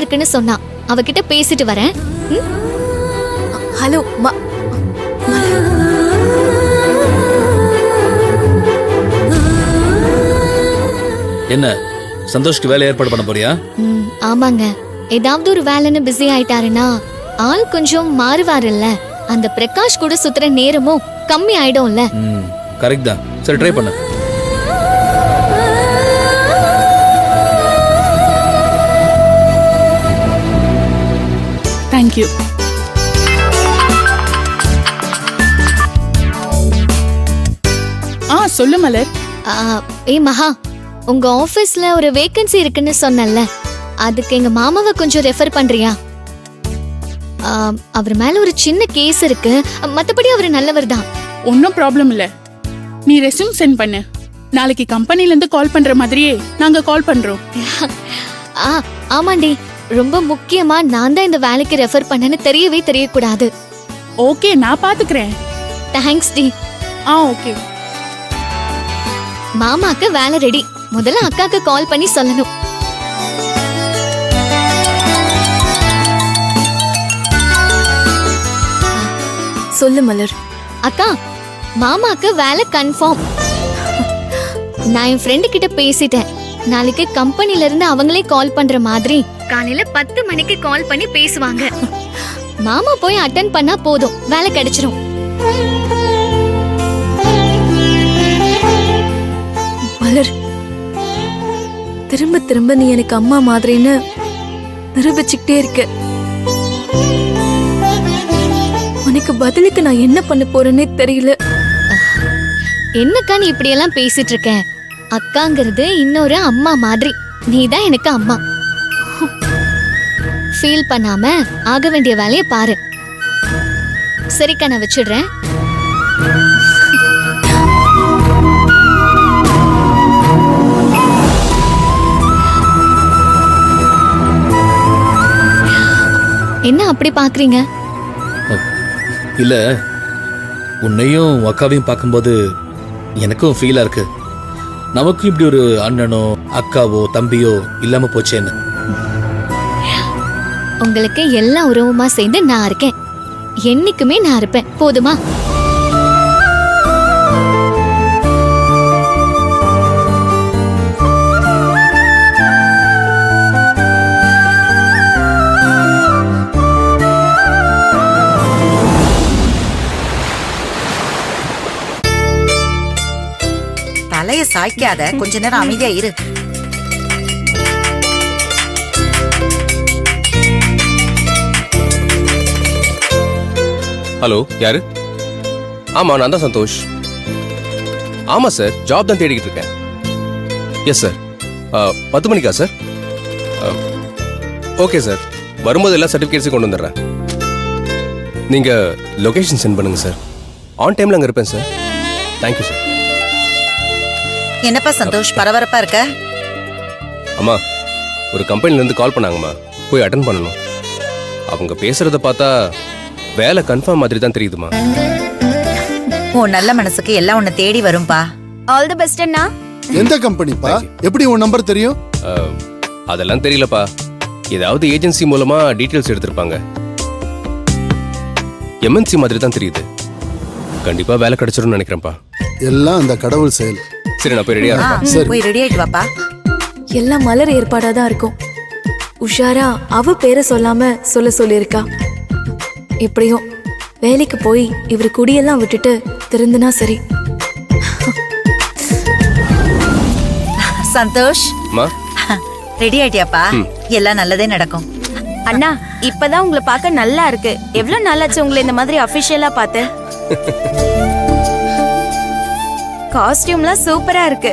இருக்குன்னு சொன்னா. அவகிட்ட பேசிட்டு வரேன். ஹலோ என்ன சந்தோஷ்க்கு வேலை ஏற்பாடு பண்ண போறியா? ஆமாங்க. ஏதாவது ஒரு வேலைன்னு பிஸி ஆயிட்டாருன்னா ஆள் கொஞ்சம் மாறுவாருல்ல. அந்த பிரகாஷ் கூட சுத்துற நேரமும் கம்மி ஆயிடும்ல. கரெக்ட் தான். சரி ட்ரை பண்ணு. தேங்க்யூ. சொல்லு மலர். மகா, உங்க ஆபீஸ்ல ஒரு வேகன்சி இருக்குன்னு சொன்னல, அதுக்கு எங்க மாமாவை கொஞ்சம் ரெஃபர் பண்றியா? அவர் மேல ஒரு சின்ன கேஸ் இருக்கு. மத்தபடி அவர் நல்லவர் தான். ஒன்னும் ப்ராப்ளம் இல்ல. நீ ரெஸ்யூம் சென்ட் பண்ணு. நாளைக்கு கம்பெனில இருந்து கால் பண்ற மாதிரியே நாங்க கால் பண்றோம். ஆமாண்டி, ரொம்ப முக்கியமா நான் தான் இந்த வேலைக்கு ரெஃபர் பண்ணேன்னு தெரியவே தெரியக்கூடாது. ஓகே, நான் பாத்துக்கிறேன். தேங்க்ஸ் டி. ஓகே. மாமாக்கு வேலை ரெடி. முதல்ல அக்காக்கு கால் பண்ணி சொல்லணும். சொல்லு மலர். அக்கா, மாமாக்கு வேலை கன்ஃபார்ம். நான் என் ஃப்ரெண்டு கிட்ட பேசிட்டேன். நாளைக்கு கம்பெனில இருந்து அவங்களே கால் பண்ற மாதிரி காலையில 10 மணிக்கு கால் பண்ணி பேசுவாங்க. மாமா போய் அட்டெண்ட் பண்ணா போதும், வேலை கிடைச்சிரும். மலர், திரும்ப திரும்ப நீ எனக்கு அம்மா மாதிரின்னு நிரூபிச்சுக்கிட்டே இருக்க. உனக்கு பதிலுக்கு நான் என்ன பண்ண போறேன்னே தெரியல. என்னக்கா நீ இப்படி எல்லாம் பேசிட்டு இருக்க? அக்காங்கிறது இன்னொரு அம்மா மாதிரி. நீதான் எனக்கு அம்மா. ஃபீல் பண்ணாம ஆக வேண்டிய வேலையை பாரு. சரிக்கா, நான் வச்சிடுறேன். என்ன அப்படி பாக்குறீங்க? இல்ல, உன்னையும் அக்காவையும் பார்க்கும்போது எனக்கும் ஃபீலா இருக்கு. நமக்கும் இப்படி ஒரு அண்ணனோ அக்காவோ தம்பியோ இல்லாம போச்சேன்னு. உங்களுக்கு எல்லா உறவுமா சேர்ந்து நான் இருக்கேன். என்னைக்குமே நான் இருப்பேன். போதுமா? தலைய சாய்க்காத, கொஞ்ச நேரம் அமைதியா இரு. ஹலோ, யாரு? ஆமா, நான் தான் சந்தோஷ். ஆமா சார், ஜாப் தான் தேடிக்கிட்டு இருக்கேன். Yes sir. 10 மணிக்கா சார்? ஓகே சார், வரும்போது எல்லா சர்டிஃபிகேட்ஸையும் கொண்டு வந்துடுறேன். நீங்க லொகேஷன் சென்ட் பண்ணுங்க சார். ஆன் டைம்ல அங்க இருப்பேன் சார். Thank you sir. என்னப்பா சந்தோஷ், பரபரப்பா இருக்க? அம்மா, ஒரு கம்பெனில இருந்து கால் பண்ணாங்கம்மா, போய் அட்டென்ட் பண்ணணும். அவங்க பேசுறத பார்த்தா வேலை கன்ஃபார்ம் மாதிரி தான் தெரியுதுமா. உன் நல்ல மனசுக்கு எல்லாம் உன்னை தேடி வரும்பா. ஆல் தி பெஸ்ட் அண்ணா. எந்த கம்பெனிப்பா? எப்படி உன் நம்பர் தெரியும்? அதெல்லாம் தெரியலப்பா. ஏதாவது ஏஜென்சி மூலமா டீடைல்ஸ் எடுத்திருப்பாங்க. எம்என்சி மாதிரி தான் தெரியுது. கண்டிப்பா வேலை கிடைச்சிரும்னு நினைக்கிறேன்ப்பா. எல்லாம் அந்த கடவுள் செயல். சரி, நான் போய் ரெடியா இருக்கேன். போய் ரெடி ஆயிட்டு வாப்பா. எல்லாம் மலர் ஏற்பாடாதான் இருக்கும். உஷாரா அவ பேரை சொல்லாம சொல்லியிருக்கா. எப்படியும் வேலைக்கு போய் இவர் குடியெல்லாம் விட்டுட்டு திருந்தினா சரி. சந்தோஷ், ரெடி ஆயிட்டியாப்பா? எல்லாம் நல்லதே நடக்கும். அண்ணா, இப்பதான் உங்களை பார்க்க நல்லா இருக்கு. எவ்வளவு நாளாச்சு உங்களை இந்த மாதிரி அபிஷியலா பார்த்து. காஸ்டியூம்லாம் சூப்பரா இருக்கு.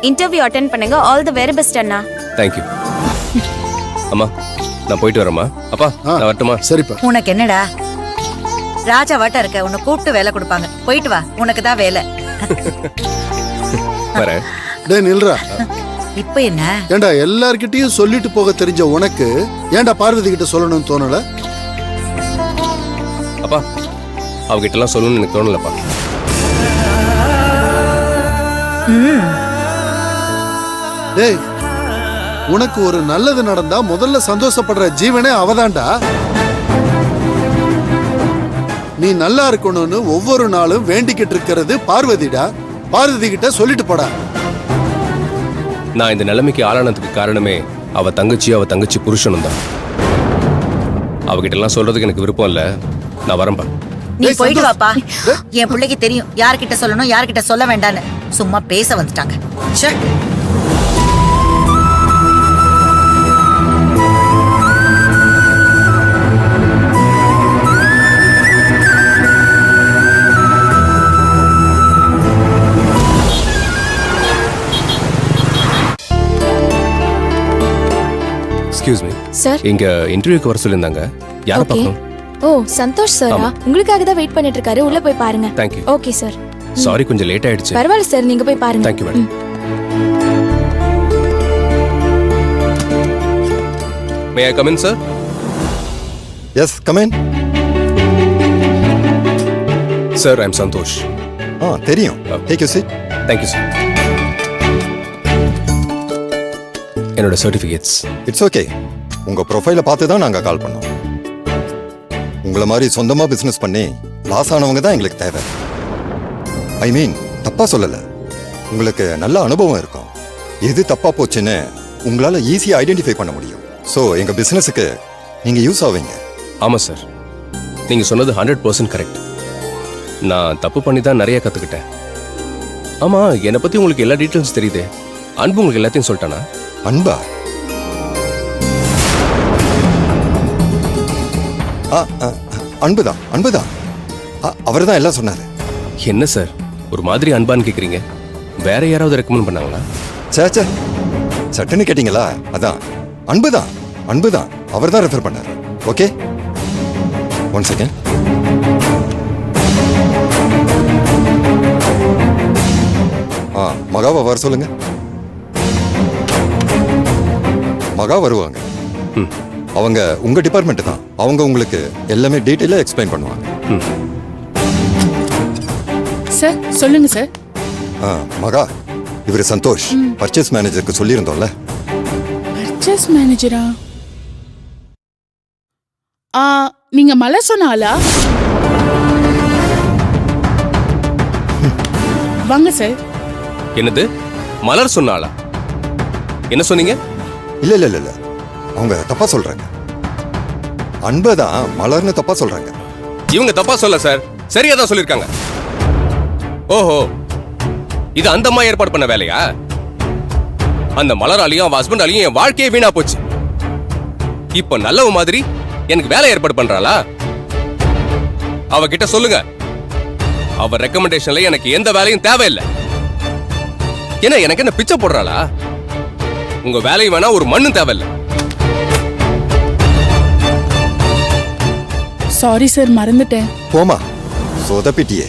இன்டர்வியூ அட்டெண்ட் பண்ணுங்க. All the very best Anna. Thank you. அம்மா, நான் போயிட்டு வரேம்மா. அப்பா, நான் வரட்டுமா? சரிப்பா. உனக்கு என்னடா, ராஜா வாட்ட இருக்க, உன்னை கூப்பிட்டு வேலை கொடுப்பாங்க. போயிட்டு வா, உனக்கு தான் வேலை. வரேன். டேய் நில்றா. இப்ப என்ன? ஏண்டா எல்லார்கிட்டயும் சொல்லிட்டு போக தெரிஞ்ச உனக்கு ஏண்டா பார்வதி கிட்ட சொல்லணும்னு தோணல? அப்பா, அவகிட்ட எல்லாம் சொல்லணும்னு எனக்கு தோணலப்பா. டேய் உனக்கு ஒரு நல்லது நடந்தா முதல்ல சந்தோஷப்படுற ஜீவனே அவதான்டா. நீ நல்லா இருக்கணும்னு ஒவ்வொரு நாளும் வேண்டிக்கிட்டு இருக்கிறது பார்வதிடா. பார்வதி கிட்ட சொல்லிட்டு போடா. நான் இந்த நிலைமைக்கு ஆளானதுக்கு காரணமே அவ தங்கச்சி புருஷனும் தான். அவகிட்ட எல்லாம் சொல்றதுக்கு எனக்கு விருப்பம் இல்ல. நான் வரம்பா. நீ ஏய், போயிட்டு சந்தோஷ். வாப்பா. என் பிள்ளைக்கு தெரியும் யார்கிட்ட சொல்லணும் யார்கிட்ட சொல்ல வேண்டான்னு. சும்மா பேச வந்துட்டாங்க. ச்சே. எக்ஸ்கியூஸ் மீ, சார் இங்க இன்டர்வியூக்கு வர சொல்லியிருந்தாங்க. யாரை ஓகே. பார்க்கணும்? ஓ சந்தோஷ் சாரா, ஆமா. உங்களுக்காக தான் வெயிட் பண்ணிட்டு இருக்காரு. உள்ள போய் பாருங்க. தேங்க்யூ. Okay sir. சாரி, கொஞ்சம் லேட் ஆயிடுச்சு. பரவாயில்ல சார், நீங்க போய் பாருங்க. Thank you madam. May I come in sir? Yes come in. Sir, I am Santosh. தெரியும். Take you seat. Thank you sir. என்னோட சர்டிஃபிகேட்ஸ். It's okay. உங்க ப்ரொஃபைலை பார்த்து தான் நாங்க கால் பண்ணோம். உங்களை மாதிரி சொந்தமா பிசினஸ் பண்ணி லாஸ் ஆனவங்க தான் எங்களுக்கு தேவை. ஐ மீன், தப்பா சொல்லல. உங்களுக்கு நல்ல அனுபவம் இருக்கும். எது தப்பா போச்சுன்னு உங்களால ஈஸியா ஐடென்டிஃபை பண்ண முடியும். ஸோ எங்க பிசினஸுக்கு நீங்க யூஸ் ஆவீங்க. ஆமாம் சார், நீங்கள் சொன்னது 100% கரெக்ட். நான் தப்பு பண்ணி தான் நிறைய கற்றுக்கிட்டேன். ஆமாம், என்னை பற்றி உங்களுக்கு எல்லா டீட்டெயில்ஸ் தெரியுது. அன்பு உங்களுக்கு எல்லாத்தையும் சொல்லிட்டானா? அன்பா? அன்புதான் அன்புதான். அவர் தான் எல்லாம் சொன்னாரு. என்ன சார் ஒரு மாதிரி அன்பான்னு கேட்குறீங்க? வேற யாராவது ரெக்கமெண்ட் பண்ணாங்களா? சேச்சே, சட்டுன்னு கேட்டீங்களா? அதான் அன்புதான் அன்புதான். அவர் தான் ரெஃபர் பண்ணாரு. Okay, one second. மகாவை வர சொல்லுங்க. மகா வருவாங்க. அவங்க உங்க டிபார்ட்மெண்ட் தான். அவங்க உங்களுக்கு எல்லாமே டீட்டெயிலாக எக்ஸ்பிளைன் பண்ணுவாங்க. சார் சொல்லுங்க சார். மகா, இவர் சந்தோஷ், பர்ச்சேஸ் மேனேஜருக்கு சொல்லியிருந்தோம்ல. பர்ச்சேஸ் மேனேஜரா? நீங்க மலை சொன்னாலா? வாங்க சார். என்னது, மலர் சொன்னாளா? என்ன சொன்னீங்க? இல்ல இல்ல இல்ல, அவங்க தப்பா சொல்றாங்க. அன்பதான் மலர்னு தப்பா சொல்றாங்க. இவங்க தப்பா சொல்ல சார், சரியா தான் சொல்லியிருக்காங்க. ஓஹோ, இது அந்த அம்மா ஏற்பாடு பண்ண வேலையா? அந்த மலராலையும் அவ ஹஸ்பண்டாலையும் என் வாழ்க்கையே வீணா போச்சு. இப்ப நல்லவ மாதிரி எனக்கு வேலை ஏற்பாடு பண்றாளா? அவகிட்ட சொல்லுங்க, அவ ரெக்கமெண்டேஷன்ல எனக்கு எந்த வேலையும் தேவையில்லை. ஏன்னா எனக்கு என்ன பிச்சை போடுறாளா? உங்க வேலையும் வேணா, ஒரு மண்ணும் தேவையில்லை. சாரி சார், மறந்துட்டேன். போமா, சொதப்பிட்டியே.